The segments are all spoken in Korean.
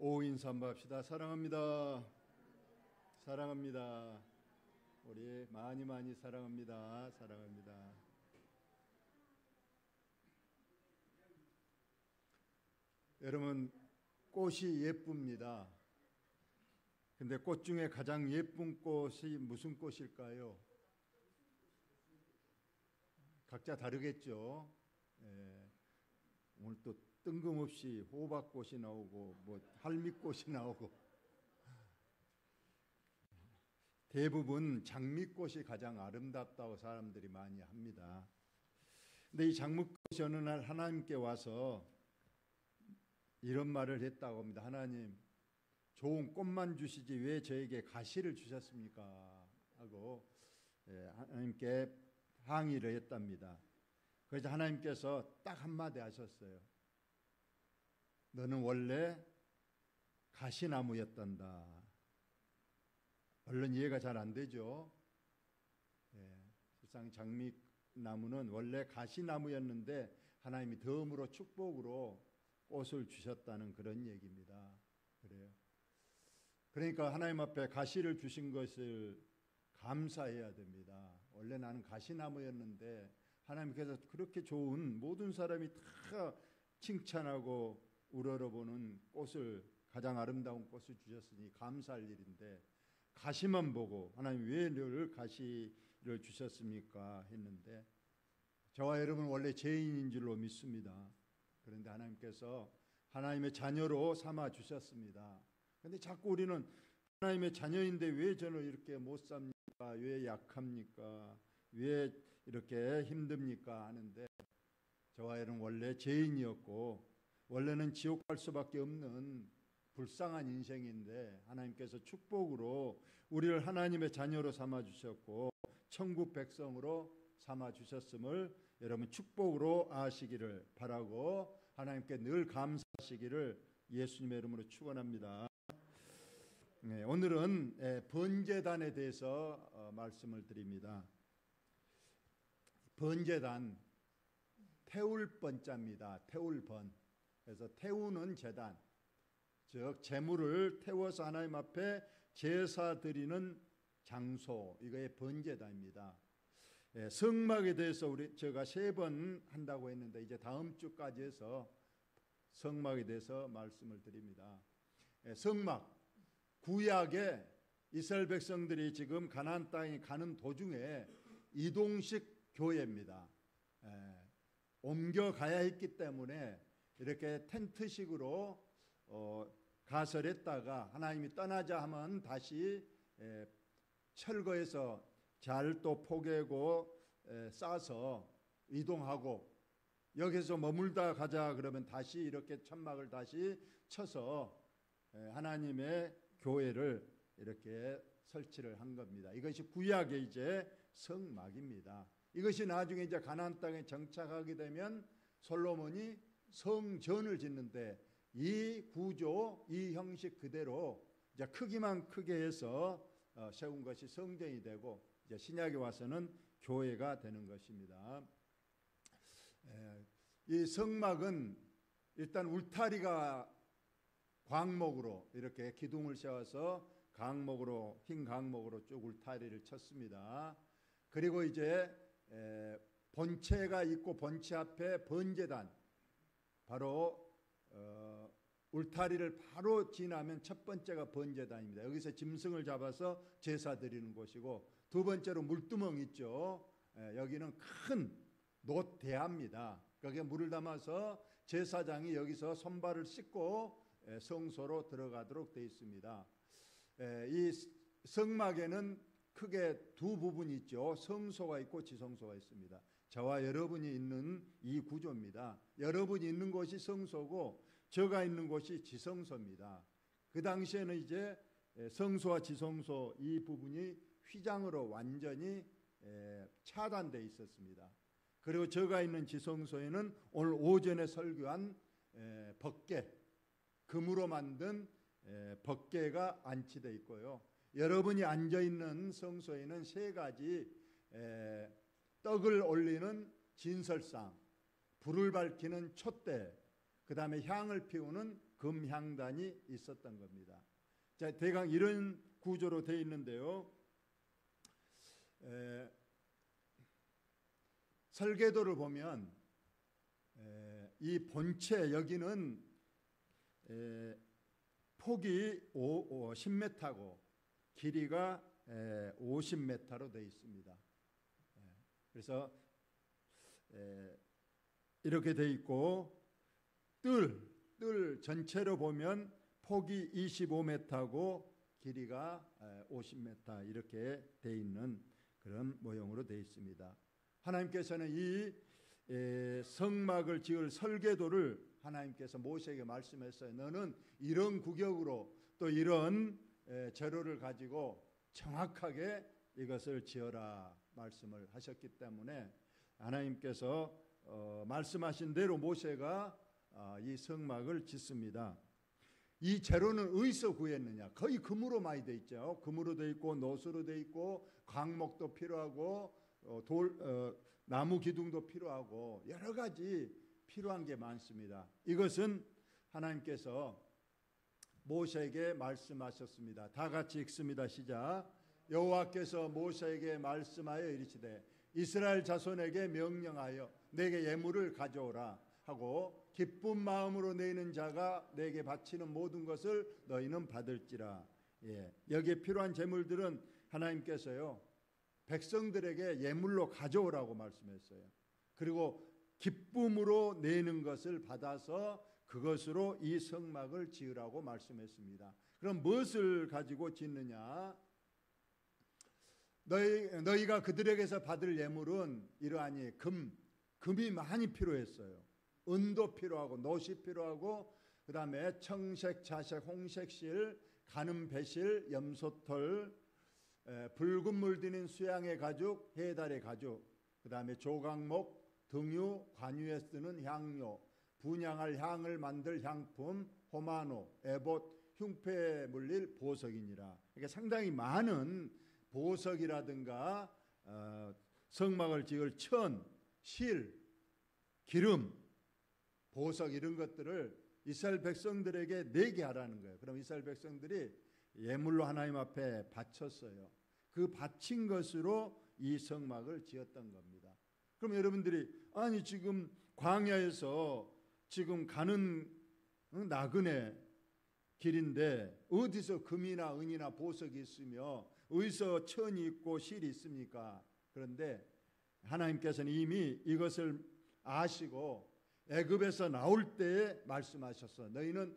오 인사 한번 합시다. 사랑합니다. 사랑합니다. 우리 많이 사랑합니다. 사랑합니다. 여러분, 꽃이 예쁩니다. 근데 꽃 중에 가장 예쁜 꽃이 무슨 꽃일까요? 각자 다르겠죠. 오늘 또 뜬금없이 호박꽃이 나오고 할미꽃이 나오고 대부분 장미꽃이 가장 아름답다고 사람들이 많이 합니다. 근데 이 장미꽃이 어느 날 하나님께 와서 이런 말을 했다고 합니다. 하나님, 좋은 꽃만 주시지 왜 저에게 가시를 주셨습니까? 하고 하나님께 항의를 했답니다. 그래서 하나님께서 딱 한마디 하셨어요. 너는 원래 가시나무였단다. 얼른 이해가 잘 안 되죠. 세상 장미나무는 원래 가시나무였는데 하나님이 덤으로 축복으로 꽃을 주셨다는 그런 얘기입니다. 그래요. 그러니까 하나님 앞에 가시를 주신 것을 감사해야 됩니다. 원래 나는 가시나무였는데 하나님께서 그렇게 좋은, 모든 사람이 다 칭찬하고 우러러보는 꽃을, 가장 아름다운 꽃을 주셨으니 감사할 일인데 가시만 보고 하나님 왜 늘 가시를 주셨습니까? 했는데 저와 여러분 원래 죄인인 줄로 믿습니다. 그런데 하나님께서 하나님의 자녀로 삼아 주셨습니다. 그런데 자꾸 우리는 하나님의 자녀인데 왜 저는 이렇게 못 삽니까? 왜 약합니까? 왜 이렇게 힘듭니까? 하는데 저와 여러분 원래 죄인이었고 원래는 지옥 갈 수밖에 없는 불쌍한 인생인데 하나님께서 축복으로 우리를 하나님의 자녀로 삼아 주셨고 천국 백성으로 삼아 주셨음을 여러분 축복으로 아시기를 바라고 하나님께 늘 감사하시기를 예수님의 이름으로 축원합니다. 오늘은 번제단에 대해서 말씀을 드립니다. 번제단, 태울 번자입니다. 태울 번. 그래서 태우는 제단, 즉 제물을 태워서 하나님 앞에 제사 드리는 장소, 이거의 번제단입니다. 성막에 대해서 제가 3번 한다고 했는데 이제 다음 주까지 해서 성막에 대해서 말씀을 드립니다. 성막, 구약의 이스라엘 백성들이 지금 가나안 땅에 가는 도중에 이동식 교회입니다. 옮겨가야 했기 때문에 이렇게 텐트식으로 가설했다가 하나님이 떠나자 하면 다시 철거해서 잘 또 포개고 싸서 이동하고 여기서 머물다 가자 그러면 다시 이렇게 천막을 다시 쳐서 하나님의 교회를 이렇게 설치를 한 겁니다. 이것이 구약의 이제 성막입니다. 이것이 나중에 이제 가나안 땅에 정착하게 되면 솔로몬이 성전을 짓는데 이 구조, 이 형식 그대로 이제 크기만 크게 해서 세운 것이 성전이 되고 이제 신약에 와서는 교회가 되는 것입니다. 이 성막은 일단 울타리가 광목으로 이렇게 기둥을 세워서 강목으로, 흰 강목으로 쭉 울타리를 쳤습니다. 그리고 이제 본체가 있고 본체 앞에 번제단, 바로 울타리를 바로 지나면 첫 번째가 번제단입니다. 여기서 짐승을 잡아서 제사 드리는 곳이고 두 번째로 물두멍 있죠. 여기는 큰 놋대야입니다. 거기에 물을 담아서 제사장이 여기서 손발을 씻고 성소로 들어가도록 되어 있습니다. 이 성막에는 크게 두 부분이 있죠. 성소가 있고 지성소가 있습니다. 저와 여러분이 있는 이 구조입니다. 여러분이 있는 곳이 성소고 저가 있는 곳이 지성소입니다. 그 당시에는 이제 성소와 지성소 이 부분이 휘장으로 완전히 차단되어 있었습니다. 그리고 저가 있는 지성소에는 오늘 오전에 설교한 법궤, 금으로 만든 법궤가 안치되어 있고요. 여러분이 앉아있는 성소에는 3가지 떡을 올리는 진설상, 불을 밝히는 촛대, 그 다음에 향을 피우는 금향단이 있었던 겁니다. 자, 대강 이런 구조로 되어 있는데요. 설계도를 보면 이 본체 여기는 폭이 10m고 길이가 50m로 되어 있습니다. 그래서 이렇게 되어 있고 뜰 전체로 보면 폭이 25m고 길이가 50m 이렇게 되어 있는 그런 모형으로 되어 있습니다. 하나님께서는 이 성막을 지을 설계도를 하나님께서 모세에게 말씀했어요. 너는 이런 구격으로 또 이런 재료를 가지고 정확하게 이것을 지어라 말씀을 하셨기 때문에 하나님께서 말씀하신 대로 모세가 이 성막을 짓습니다. 이 재료는 어디서 구했느냐? 거의 금으로 많이 돼 있죠. 금으로 돼 있고 노수로 돼 있고 광목도 필요하고 나무 기둥도 필요하고 여러 가지 필요한 게 많습니다. 이것은 하나님께서 모세에게 말씀하셨습니다. 다 같이 읽습니다. 시작. 여호와께서 모세에게 말씀하여 이르시되 이스라엘 자손에게 명령하여 내게 예물을 가져오라 하고 기쁜 마음으로 내는 자가 내게 바치는 모든 것을 너희는 받을지라. 여기에 필요한 제물들은 하나님께서요 백성들에게 예물로 가져오라고 말씀했어요. 그리고 기쁨으로 내는 것을 받아서 그것으로 이 성막을 지으라고 말씀했습니다. 그럼 무엇을 가지고 짓느냐? 너희가 그들에게서 받을 예물은 이러하니 금이 많이 필요했어요. 은도 필요하고 노시 필요하고 그 다음에 청색, 자색, 홍색 실, 가는 배실, 염소털, 붉은 물 드는 수양의 가죽, 해달의 가죽, 그 다음에 조각목, 등유, 관유에 쓰는 향료, 분향할 향을 만들 향품, 호마노, 에봇, 흉패에 물릴 보석이니라. 이게 상당히 많은 보석이라든가 성막을 지을 천, 실, 기름, 보석 이런 것들을 이스라엘 백성들에게 내게 하라는 거예요. 그럼 이스라엘 백성들이 예물로 하나님 앞에 바쳤어요. 그 바친 것으로 이 성막을 지었던 겁니다. 그럼 여러분들이 아니 지금 광야에서 지금 가는 나그네 길인데 어디서 금이나 은이나 보석이 있으며 어디서 천이 있고 실이 있습니까? 그런데 하나님께서는 이미 이것을 아시고 애굽에서 나올 때에 말씀하셨어. 너희는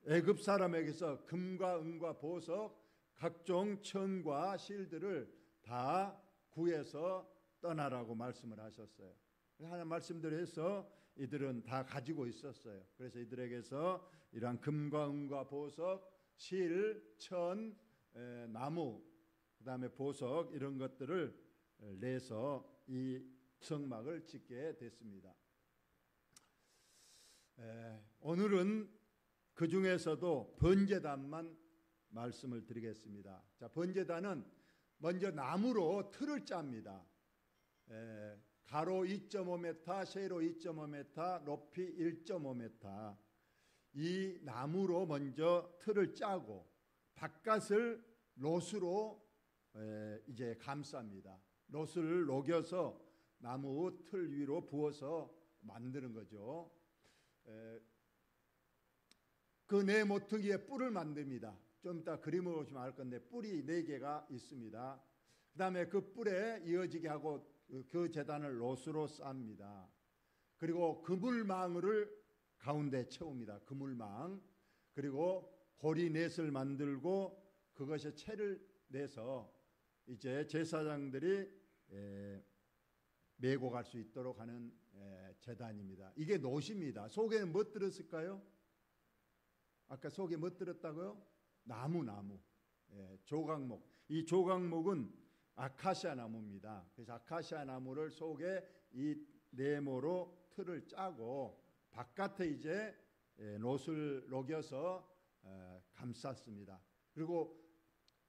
애굽 사람에게서 금과 은과 보석 각종 천과 실들을 다 구해서 떠나라고 말씀을 하셨어요. 하나님 말씀대로 해서 이들은 다 가지고 있었어요. 그래서 이들에게서 이러한 금과 은과 보석, 실, 천, 나무, 그 다음에 보석 이런 것들을 내서 이 성막을 짓게 됐습니다. 오늘은 그 중에서도 번제단만 말씀을 드리겠습니다. 자, 번제단은 먼저 나무로 틀을 짭니다. 가로 2.5m, 세로 2.5m, 높이 1.5m. 이 나무로 먼저 틀을 짜고 바깥을 롯으로 이제 감쌉니다. 롯을 녹여서 나무 틀 위로 부어서 만드는 거죠. 그 네 모퉁이에 뿔을 만듭니다. 좀 이따 그림을 보시면 알 건데 뿔이 4개가 있습니다. 그 다음에 그 뿔에 이어지게 하고 그 제단을 롯으로 쌉니다. 그리고 그물망을 가운데 채웁니다. 그물망. 그리고 고리넷을 만들고 그것에 채를 내서 이제 제사장들이 메고 갈 수 있도록 하는 제단입니다. 이게 놋입니다. 속에는 뭐 들었을까요? 아까 속에 뭐 들었다고요? 나무. 조각목. 이 조각목은 아카시아 나무입니다. 그래서 아카시아 나무를 속에 이 네모로 틀을 짜고 바깥에 이제 놋을 녹여서 감쌌습니다. 그리고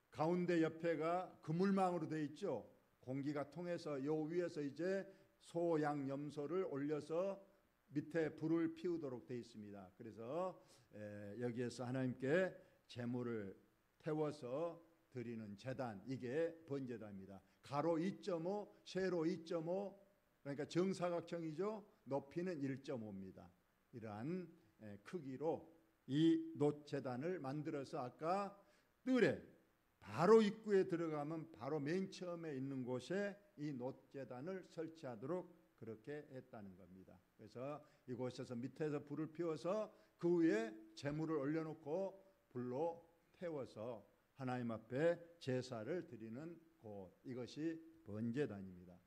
가운데 옆에가 그물망으로 되어 있죠. 공기가 통해서 요 위에서 이제 소, 양, 염소를 올려서 밑에 불을 피우도록 되어 있습니다. 그래서 여기에서 하나님께 제물을 태워서 드리는 제단, 이게 번제단입니다. 가로 2.5, 세로 2.5, 그러니까 정사각형이죠. 높이는 1.5입니다. 이러한 크기로 이 놋제단을 만들어서 아까 뜰에 바로 입구에 들어가면 바로 맨 처음에 있는 곳에 이 놋제단을 설치하도록 그렇게 했다는 겁니다. 그래서 이곳에서 밑에서 불을 피워서 그 위에 제물을 올려놓고 불로 태워서 하나님 앞에 제사를 드리는 곳, 이것이 번제단입니다.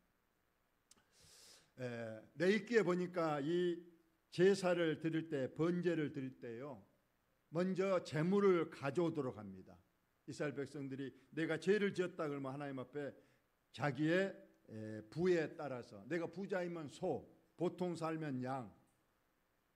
레위기에 보니까 이 제사를 드릴 때, 번제를 드릴 때요, 먼저 제물을 가져오도록 합니다. 이스라엘 백성들이 내가 죄를 지었다 그러면 하나님 앞에 자기의 부에 따라서, 내가 부자이면 소, 보통 살면 양,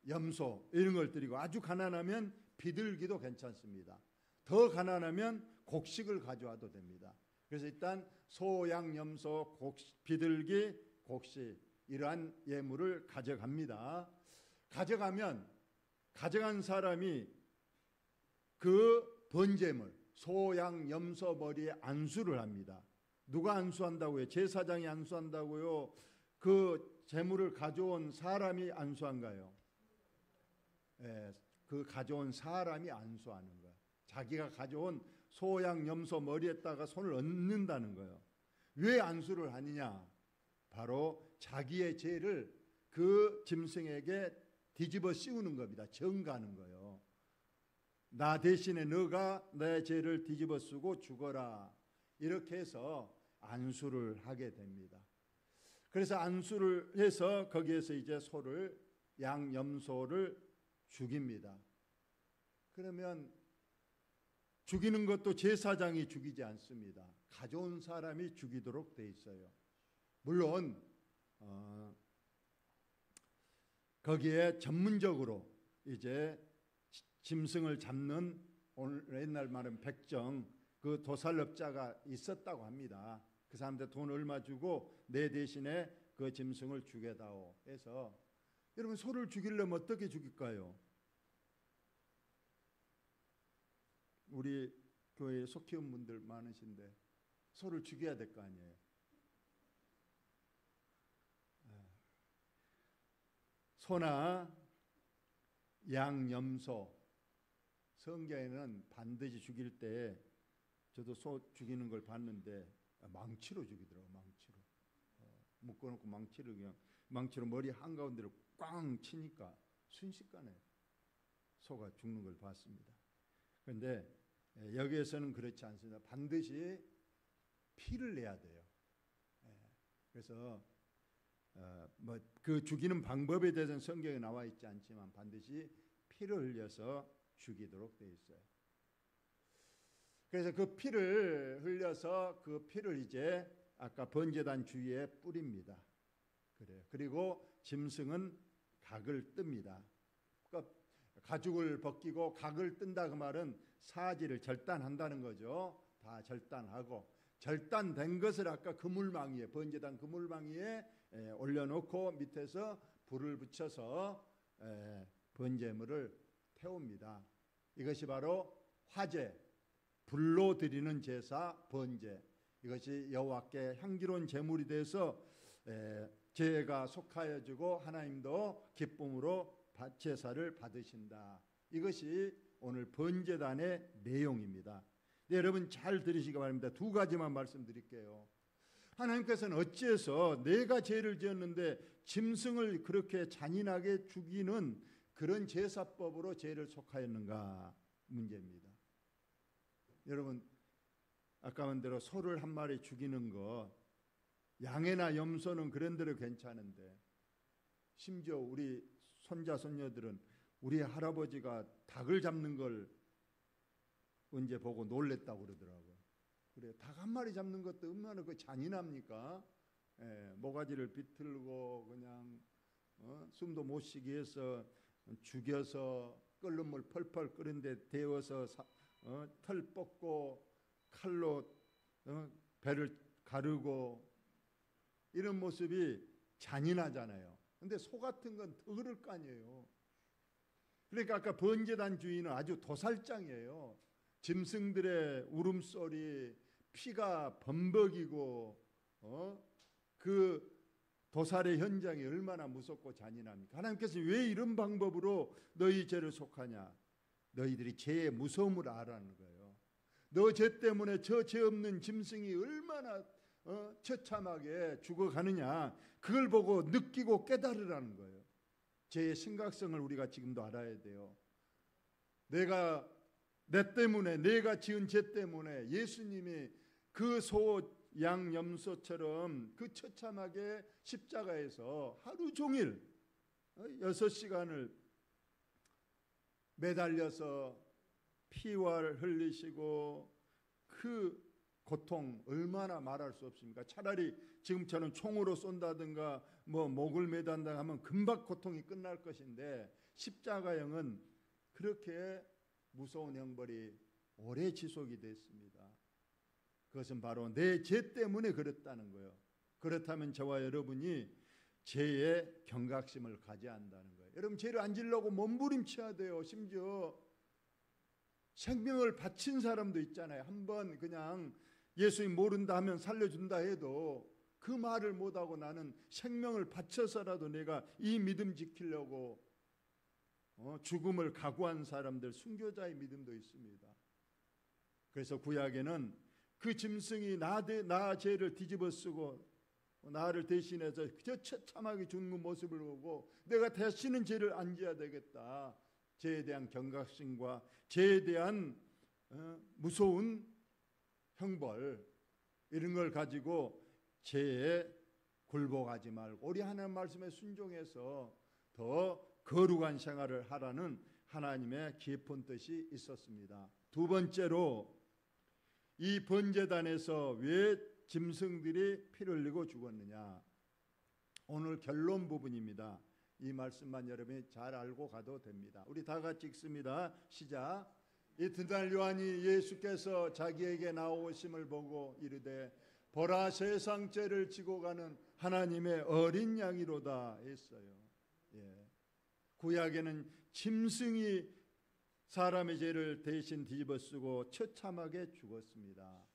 염소 이런 걸 드리고, 아주 가난하면 비둘기도 괜찮습니다. 더 가난하면 곡식을 가져와도 됩니다. 그래서 일단 소, 양, 염소, 비둘기, 곡식, 이러한 예물을 가져갑니다. 가져간 사람이 그 번제물, 소, 양, 염소 머리에 안수를 합니다. 누가 안수한다고요? 제사장이 안수한다고요? 그 제물을 가져온 사람이 안수한가요? 그 가져온 사람이 안수하는 거예요. 자기가 가져온 소, 양, 염소 머리에다가 손을 얹는다는 거예요. 왜 안수를 하느냐? 바로 자기의 죄를 그 짐승에게 뒤집어 씌우는 겁니다. 정가는 거예요. 나 대신에 너가 내 죄를 뒤집어 쓰고 죽어라. 이렇게 해서 안수를 하게 됩니다. 그래서 안수를 해서 거기에서 이제 소를, 양, 염소를 죽입니다. 그러면 죽이는 것도 제사장이 죽이지 않습니다. 가져온 사람이 죽이도록 돼 있어요. 물론 거기에 전문적으로 이제 짐승을 잡는, 오늘 옛날 말은 백정, 그 도살업자가 있었다고 합니다. 그 사람들 돈 얼마 주고 내 대신에 그 짐승을 죽여다오 해서. 여러분, 소를 죽이려면 어떻게 죽일까요? 우리 교회에 소 키운 분들 많으신데 소를 죽여야 될 거 아니에요. 소나 양, 염소, 성경에는 반드시 죽일 때, 저도 소 죽이는 걸 봤는데 망치로 죽이더라고요. 망치로 묶어놓고 망치를 그냥 망치로 머리 한가운데로 꽝 치니까 순식간에 소가 죽는 걸 봤습니다. 그런데 여기에서는 그렇지 않습니다. 반드시 피를 내야 돼요. 그래서 뭐 그 죽이는 방법에 대해서는 성경에 나와 있지 않지만 반드시 피를 흘려서 죽이도록 되어 있어요. 그래서 그 피를 흘려서 그 피를 이제 아까 번제단 주위에 뿌립니다. 그래요. 그리고 짐승은 각을 뜹니다. 그러니까 가죽을 벗기고 각을 뜬다 그 말은 사지를 절단한다는 거죠. 다 절단하고, 절단된 것을 아까 그물망이에, 번제단 그물망이에 올려놓고 밑에서 불을 붙여서 번제물을 태웁니다. 이것이 바로 화제, 불로 드리는 제사, 번제. 이것이 여호와께 향기로운 제물이 돼서 죄가 속하여지고 하나님도 기쁨으로 제사를 받으신다. 이것이 오늘 번제단의 내용입니다. 네, 여러분 잘 들으시기 바랍니다. 두 가지만 말씀드릴게요. 하나님께서는 어찌해서 내가 죄를 지었는데 짐승을 그렇게 잔인하게 죽이는 그런 제사법으로 죄를 속하였는가 문제입니다. 여러분, 아까 한 대로 소를 한 마리 죽이는 거, 양이나 염소는 그런 대로 괜찮은데, 심지어 우리 손자 손녀들은 우리 할아버지가 닭을 잡는 걸 언제 보고 놀랬다고 그러더라고요. 그래, 닭 한 마리 잡는 것도 얼마나 그 잔인합니까? 모가지를 비틀고 그냥 숨도 못 쉬게 해서 죽여서 끓는 물 펄펄 끓는데 데워서 털 뽑고 칼로 배를 가르고, 이런 모습이 잔인하잖아요. 근데 소 같은 건 더 그럴 거 아니에요. 그러니까 아까 번제단 주인은 아주 도살장이에요. 짐승들의 울음소리, 피가 범벅이고 그 도살의 현장이 얼마나 무섭고 잔인합니까? 하나님께서 왜 이런 방법으로 너희 죄를 속하냐? 너희들이 죄의 무서움을 알아는 거예요. 너 죄 때문에 저 죄 없는 짐승이 얼마나 처참하게 죽어가느냐, 그걸 보고 느끼고 깨달으라는 거예요. 죄의 심각성을 우리가 지금도 알아야 돼요. 내가 지은 죄 때문에 예수님이 그 소 양 염소처럼 그 처참하게 십자가에서 하루 종일 6시간을 매달려서 피와 흘리시고 그 고통 얼마나 말할 수 없습니까? 차라리 지금처럼 총으로 쏜다든가 목을 매단다 하면 금방 고통이 끝날 것인데 십자가형은 그렇게 무서운 형벌이 오래 지속이 됐습니다. 그것은 바로 내 죄 때문에 그렇다는 거예요. 그렇다면 저와 여러분이 죄의 경각심을 가져야 한다는 거예요. 여러분, 죄를 안 지려고 몸부림쳐야 돼요. 심지어 생명을 바친 사람도 있잖아요. 한번 그냥 예수님 모른다 하면 살려준다 해도 그 말을 못하고 나는 생명을 바쳐서라도 내가 이 믿음 지키려고 죽음을 각오한 사람들, 순교자의 믿음도 있습니다. 그래서 구약에는 그 짐승이 나 죄를 뒤집어 쓰고 나를 대신해서 저 처참하게 죽는 모습을 보고 내가 다시는 죄를 안 지어야 되겠다, 죄에 대한 경각심과 죄에 대한 무서운 형벌, 이런 걸 가지고 죄에 굴복하지 말고 우리 하나님 말씀에 순종해서 더 거룩한 생활을 하라는 하나님의 깊은 뜻이 있었습니다. 두 번째로, 이 번제단에서 왜 짐승들이 피를 흘리고 죽었느냐, 오늘 결론 부분입니다. 이 말씀만 여러분이 잘 알고 가도 됩니다. 우리 다 같이 읽습니다. 시작. 이튿날 요한이 예수께서 자기에게 나오심을 보고 이르되 보라, 세상 죄를 지고 가는 하나님의 어린 양이로다 했어요. 구약에는 짐승이 사람의 죄를 대신 뒤집어 쓰고 처참하게 죽었습니다.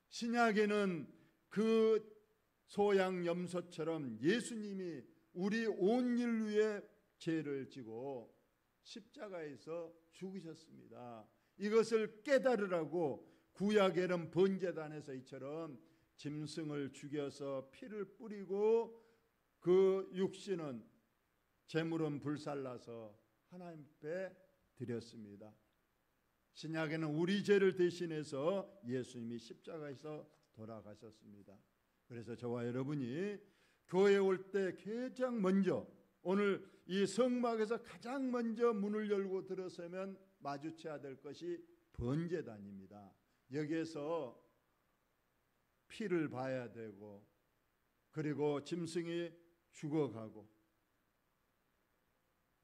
신약에는 그 소양 염소처럼 예수님이 우리 온 인류의 죄를 지고 십자가에서 죽으셨습니다. 이것을 깨달으라고 구약에는 번제단에서 이처럼 짐승을 죽여서 피를 뿌리고 그 육신은 제물은 불살라서 하나님 앞에 드렸습니다. 신약에는 우리 죄를 대신해서 예수님이 십자가에서 돌아가셨습니다. 그래서 저와 여러분이 교회에 올 때 가장 먼저, 오늘 이 성막에서 가장 먼저 문을 열고 들어서면 마주쳐야 될 것이 번제단입니다. 여기에서 피를 봐야 되고, 그리고 짐승이 죽어가고.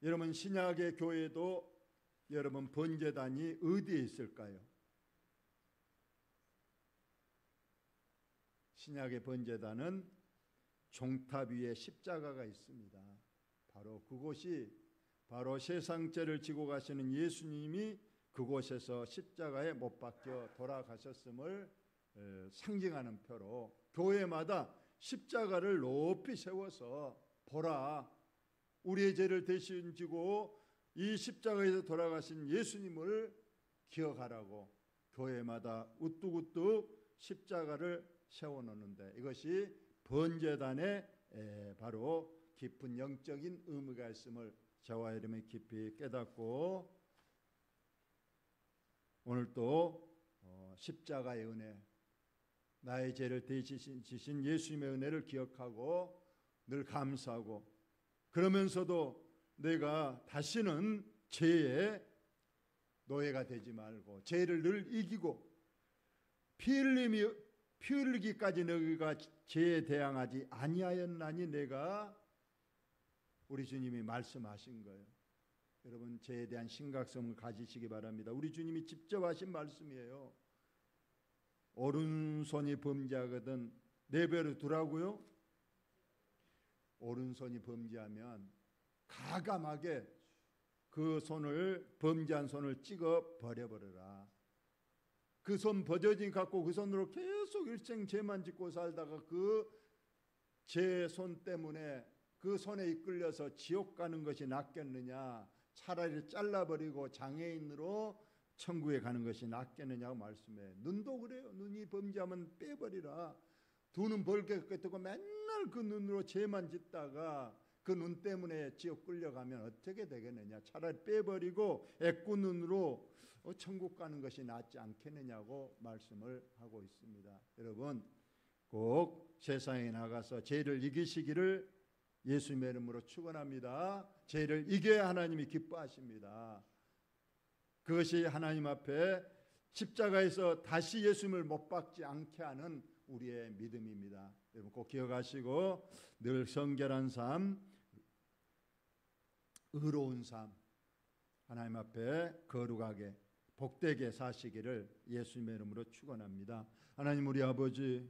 여러분, 신약의 교회도 여러분 번제단이 어디에 있을까요? 신약의 번제단은 종탑 위에 십자가가 있습니다. 바로 그곳이 바로 세상 죄를 지고 가시는 예수님이 그곳에서 십자가에 못 박혀 돌아가셨음을 상징하는 표로 교회마다 십자가를 높이 세워서 보라, 우리의 죄를 대신 지고 이 십자가에서 돌아가신 예수님을 기억하라고 교회마다 우뚝우뚝 십자가를 세워놓는데, 이것이 번제단의 바로 깊은 영적인 의미가 있음을 저와 여러분이 깊이 깨닫고, 오늘 또 십자가의 은혜, 나의 죄를 대신 지신 예수님의 은혜를 기억하고 늘 감사하고, 그러면서도 내가 다시는 죄의 노예가 되지 말고 죄를 늘 이기고 피 흘리기까지 너희가 죄에 대항하지 아니하였나니 내가, 우리 주님이 말씀하신 거예요. 여러분, 죄에 대한 심각성을 가지시기 바랍니다. 우리 주님이 직접 하신 말씀이에요. 오른손이 범죄하거든 내 배로 두라고요. 오른손이 범죄하면 가감하게 그 손을 범죄한 손을 찍어 버려버려라. 그 손 버저진 갖고 그 손으로 계속 일생 죄만 짓고 살다가 그 제 손 때문에 그 손에 이끌려서 지옥 가는 것이 낫겠느냐, 차라리 잘라버리고 장애인으로 천국에 가는 것이 낫겠느냐고 말씀해. 눈도 그래요. 눈이 범죄하면 빼버리라. 두 눈 벌게 뜨고 맨날 그 눈으로 죄만 짓다가 그 눈 때문에 지옥 끌려가면 어떻게 되겠느냐. 차라리 빼버리고 애꾸 눈으로 천국 가는 것이 낫지 않겠느냐고 말씀을 하고 있습니다. 여러분 꼭 세상에 나가서 죄를 이기시기를 예수님의 이름으로 축원합니다. 죄를 이겨야 하나님이 기뻐하십니다. 그것이 하나님 앞에 십자가에서 다시 예수님을 못 박지 않게 하는 우리의 믿음입니다. 여러분 꼭 기억하시고 늘 성결한 삶, 의로운 삶, 하나님 앞에 거룩하게 복되게 사시기를 예수님의 이름으로 축원합니다. 하나님 우리 아버지,